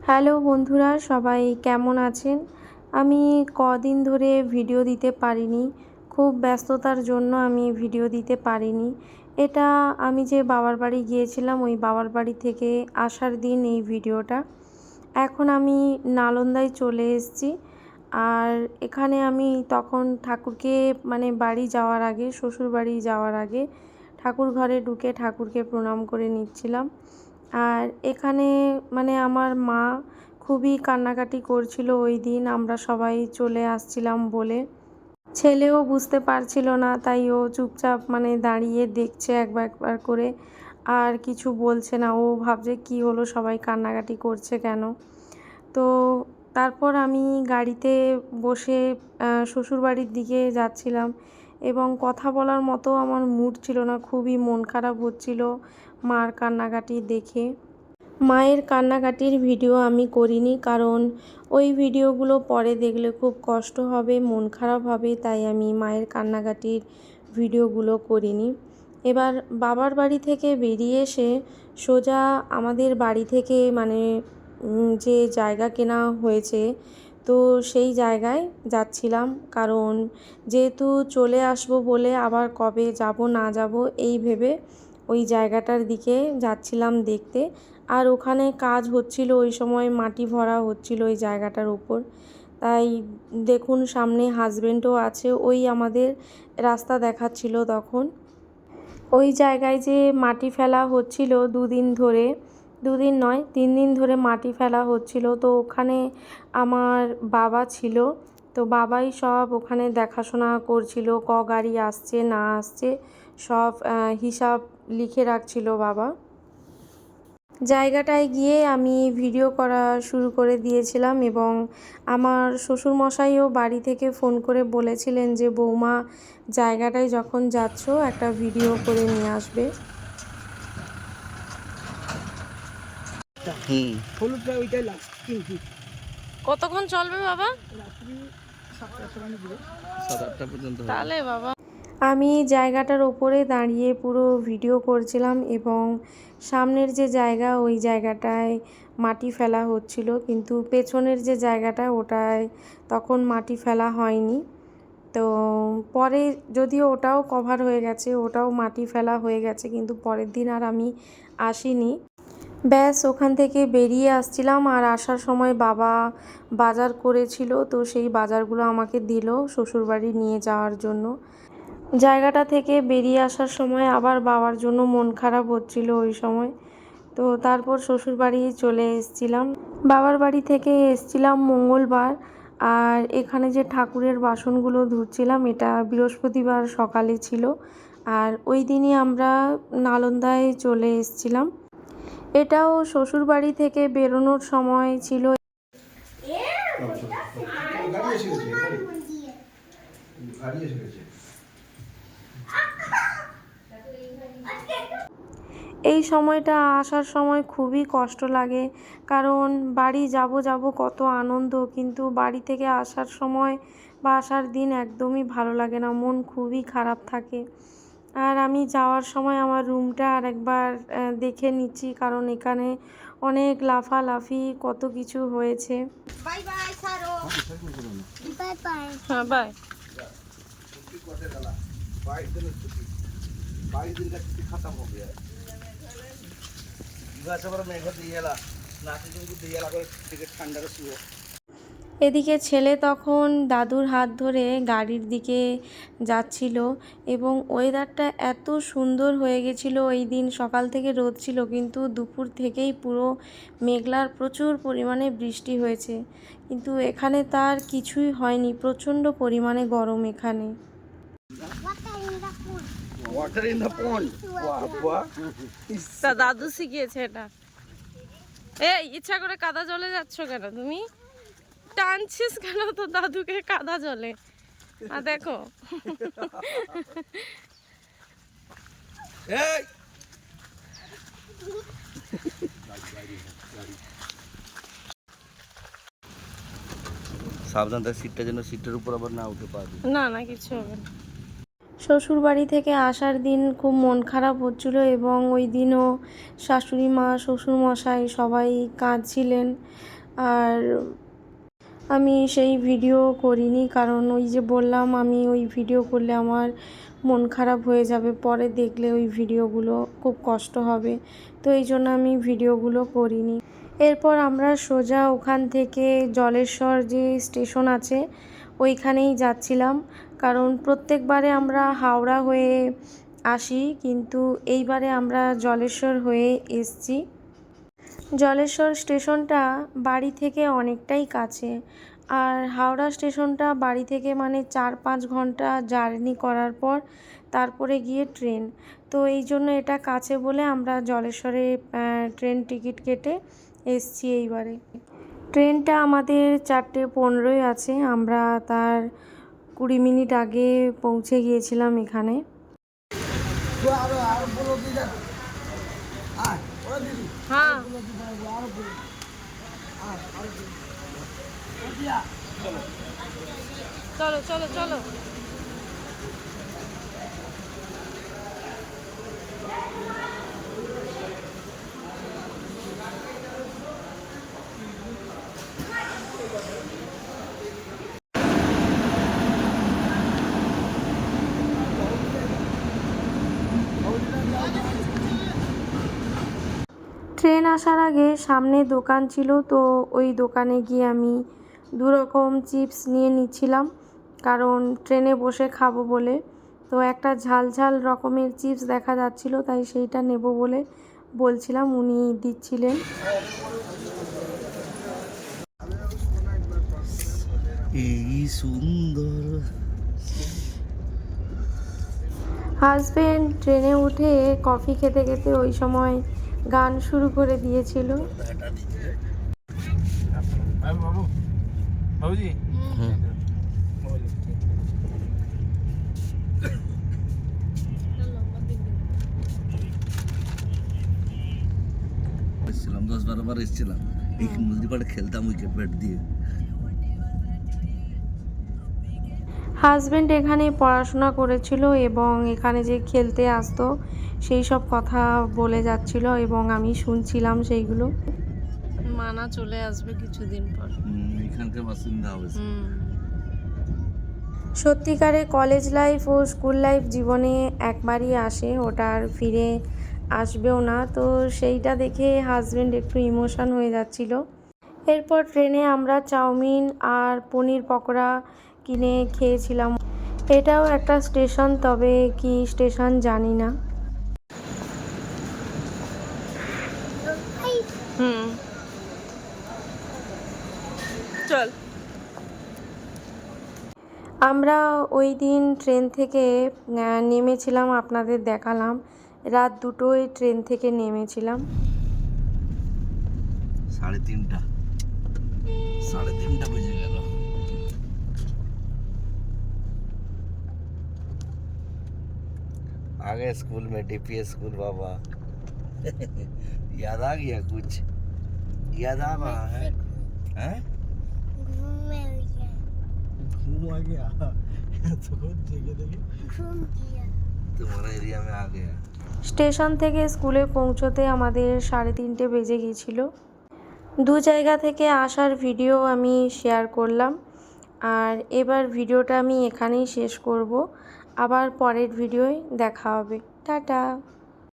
Hello বন্ধুরা, সবাই কেমন আছেন? আমি কদিন ধরে ভিডিও দিতে পারিনি, খুব ব্যস্ততার জন্য আমি ভিডিও দিতে পারিনি। এটা আমি যে বাবার বাড়ি গিয়েছিলাম ওই বাবার বাড়ি থেকে আসার দিন এই ভিডিওটা। এখন আমি নালন্দায় চলে এসেছি। আর এখানে আমি তখন ঠাকুরকে বাড়ি যাওয়ার আগে, শ্বশুর বাড়ি যাওয়ার আগে ঠাকুর ঘরে ঢুকে ঠাকুরকে প্রণাম করে নিচ্ছিলাম। আর এখানে আমার মা খুবই কান্নাকাটি করছিল ওই দিন আমরা সবাই চলে আসছিলাম বলে। ছেলেও বুঝতে পারছিল না, তাই ও চুপচাপ দাঁড়িয়ে দেখছে একবার একবার করে, আর কিছু বলছে না। ও ভাবছে কি হলো, সবাই কান্নাকাটি করছে কেন। তো তারপর আমি গাড়িতে বসে শ্বশুরবাড়ির দিকে যাচ্ছিলাম এবং কথা বলার মতো আমার মুড ছিল না, খুবই মন খারাপ হচ্ছিল মার কান্নাকাটি দেখে। মায়ের কান্নাকাটির ভিডিও আমি করিনি, কারণ ওই ভিডিওগুলো পরে দেখলে খুব কষ্ট হবে, মন খারাপ হবে, তাই আমি মায়ের কান্নাকাটির ভিডিওগুলো করিনি। এবার বাবার বাড়ি থেকে বেরিয়ে এসে সোজা আমাদের বাড়ি থেকে যে জায়গা কেনা হয়েছে, তো সেই জায়গায় যাচ্ছিলাম। কারণ যেহেতু চলে আসবো বলে আবার কবে যাব না যাব এই ভেবে ওই জায়গাটার দিকে যাচ্ছিলাম দেখতে। আর ওখানে কাজ হচ্ছিল, ওই সময় মাটি ভরা হচ্ছিল ওই জায়গাটার উপর। তাই দেখুন সামনে হাজবেন্ডও আছে, ওই আমাদের রাস্তা দেখাচ্ছিল তখন। ওই জায়গায় যে মাটি ফেলা হচ্ছিল দুদিন ধরে, দুদিন নয় 3 দিন ধরে মাটি ফেলা হচ্ছিল। তো ওখানে আমার বাবা ছিল, তো বাবাই সব ওখানে দেখাশোনা করছিল, গাড়ি আসছে না আসছে সব হিসাব লিখে রাখছিল বাবা। জায়গাটায় গিয়ে আমি ভিডিও করা শুরু করে দিয়েছিলাম এবং আমার শ্বশুরমশাইও বাড়ি থেকে ফোন করে বলেছিলেন যে বৌমা জায়গাটায় যখন যাচ্ছ একটা ভিডিও করে নিয়ে আসবে। কতক্ষণ চলবে বাবা? তাহলে বাবা আমি জায়গাটার ওপরে দাঁড়িয়ে পুরো ভিডিও করছিলাম এবং সামনের যে জায়গা ওই জায়গাটায় মাটি ফেলা হচ্ছিল, কিন্তু পেছনের যে জায়গাটা ওটায় তখন মাটি ফেলা হয়নি। তো পরে যদিও ওটাও কভার হয়ে গেছে, ওটাও মাটি ফেলা হয়ে গেছে, কিন্তু পরের দিন আর আমি আসিনি। ব্যাস ওখান থেকে বেরিয়ে আসছিলাম, আর আসার সময় বাবা বাজার করেছিল, তো সেই বাজারগুলো আমাকে দিল শ্বশুরবাড়ি নিয়ে যাওয়ার জন্য। জায়গাটা থেকে বেরিয়ে আসার সময় আবার বাবার জন্য মন খারাপ হচ্ছিল ওই সময়। তো তারপর শ্বশুরবাড়ি চলে এসেছিলাম। বাবার বাড়ি থেকে এসেছিলাম মঙ্গলবার। আর এখানে যে ঠাকুরের বাসনগুলো ধুচ্ছিলাম এটা বৃহস্পতিবার সকালে ছিল, আর ওই দিনই আমরা নালন্দায় চলে এসেছিলাম। এটাও শ্বশুরবাড়ি থেকে বেরোনোর সময় ছিল। এই সময়টা আসার সময় খুবই কষ্ট লাগে, কারণ বাড়ি যাব যাব কত আনন্দ, কিন্তু বাড়ি থেকে আসার সময় বা আসার দিন একদমই ভালো লাগে না, মন খুবই খারাপ থাকে। আর আমি যাওয়ার সময় আমার রুমটা আরেকবার দেখে নিচ্ছি, কারণ এখানে অনেক লাফালাফি কত কিছু হয়েছে। বাই বাই সারো, বাই বাই। হ্যাঁ বাই। এদিকে ছেলে তখন দাদুর হাত ধরে গাড়ির দিকে যাচ্ছিল এবং ওয়েদারটা এত সুন্দর হয়ে গেছিলো। এই দিন সকাল থেকে রোদ ছিল, কিন্তু দুপুর থেকেই পুরো মেঘলার প্রচুর পরিমাণে বৃষ্টি হয়েছে, কিন্তু এখানে তার কিছুই হয়নি, প্রচণ্ড পরিমাণে গরম এখানে। তা দাদু শিখিয়েছে এটা। এই ইচ্ছা করে কাদা জলে যাচ্ছ কেন তুমি? টানছিস কেন তো দাদুকে কাদা জলে? আর দেখো সাবধান, তার সিটটা যেন সিটের উপর আবার না উঠে পারবে। না না কিছু হবে না। শ্বশুরবাড়ি থেকে আসার দিন খুব মন খারাপ হচ্ছিলো এবং ওই দিনও শাশুড়ি মা শ্বশুরমশাই সবাই কাঁদছিলেন। আর আমি সেই ভিডিও করিনি, কারণ ওই যে বললাম আমি ওই ভিডিও করলে আমার মন খারাপ হয়ে যাবে, পরে দেখলে ওই ভিডিওগুলো খুব কষ্ট হবে, তো এই জন্য আমি ভিডিওগুলো করিনি। এরপর আমরা সোজা ওখান থেকে জলেশ্বর যে স্টেশন আছে ওইখানেই যাচ্ছিলাম, কারণ প্রত্যেকবারে আমরা হাওড়া হয়ে আসি, কিন্তু এইবারে আমরা জলেশ্বর হয়ে এসছি। জলেশ্বর স্টেশনটা বাড়ি থেকে অনেকটাই কাছে, আর হাওড়া স্টেশনটা বাড়ি থেকে মানে 4-5 ঘন্টা জার্নি করার পর তারপরে গিয়ে ট্রেন, তো এই জন্য এটা কাছে বলে আমরা জলেশ্বরে ট্রেন টিকিট কেটে এসছি এইবারে। ট্রেনটা আমাদের 4:15 আছে, আমরা তার 20 মিনিট আগে পৌঁছে গিয়েছিলাম এখানে। হ্যাঁ, চলো চলো চলো। ট্রেন আসার আগে সামনে দোকান ছিল, তো ওই দোকানে গিয়ে আমি 2 রকম চিপস নিয়ে নিচ্ছিলাম, কারণ ট্রেনে বসে খাবো বলে। তো একটা ঝাল ঝাল রকমের চিপস দেখা যাচ্ছিল, তাই সেইটা নেব বলে বলছিলাম, উনি দিচ্ছিলেন। এই সুন্দর হাজবেন্ড ট্রেনে উঠে কফি খেতে খেতে ওই সময় গান শুরু করে দিয়েছিল। এসেছিলাম 10-12 বার এসেছিলাম, এই নদী পাড়ে খেলতাম উইকেট ব্যাট দিয়ে। হাজবেন্ড এখানে পড়াশোনা করেছিল এবং এখানে যে খেলতে আসতো সেই সব কথা বলে যাচ্ছিল এবং আমি শুনছিলাম সেইগুলো। মানা চলে আসবে কিছুদিন পর, এখানকার বাসিন্দা হবে। সত্যিকারে কলেজ লাইফ ও স্কুল লাইফ জীবনে একবারই আসে, ওটা আর ফিরে আসবেও না, তো সেইটা দেখে হাজবেন্ড একটু ইমোশন হয়ে যাচ্ছিল। এরপর ট্রেনে আমরা চাউমিন আর পনির পকোড়া কিনে খেয়েছিলাম। এটাও একটা স্টেশন, তবে কি স্টেশন জানি না। চল। আমরা ওই দিন ট্রেন থেকে নেমেছিলাম, আপনাদের দেখালাম, রাত 2টোয় ট্রেন থেকে নেমেছিলাম। 3:30 বেজে গেল। आगे स्कूल में डीपीएस स्कूल बाबा याद आ गया कुछ? याद आ रहा है? हैं? घूम आ गया तो घूम गया तुम्हारा एरिया में आ गया। স্টেশন থেকে স্কুলে পৌঁছতে আমাদের 3:30 বেজে গিয়েছিল। 2 জায়গা থেকে আসার ভিডিও আমি শেয়ার করলাম, আর এবার ভিডিওটা আমি এখানেই শেষ করব। আবার পরের ভিডিওয় দেখা হবে। টাটা।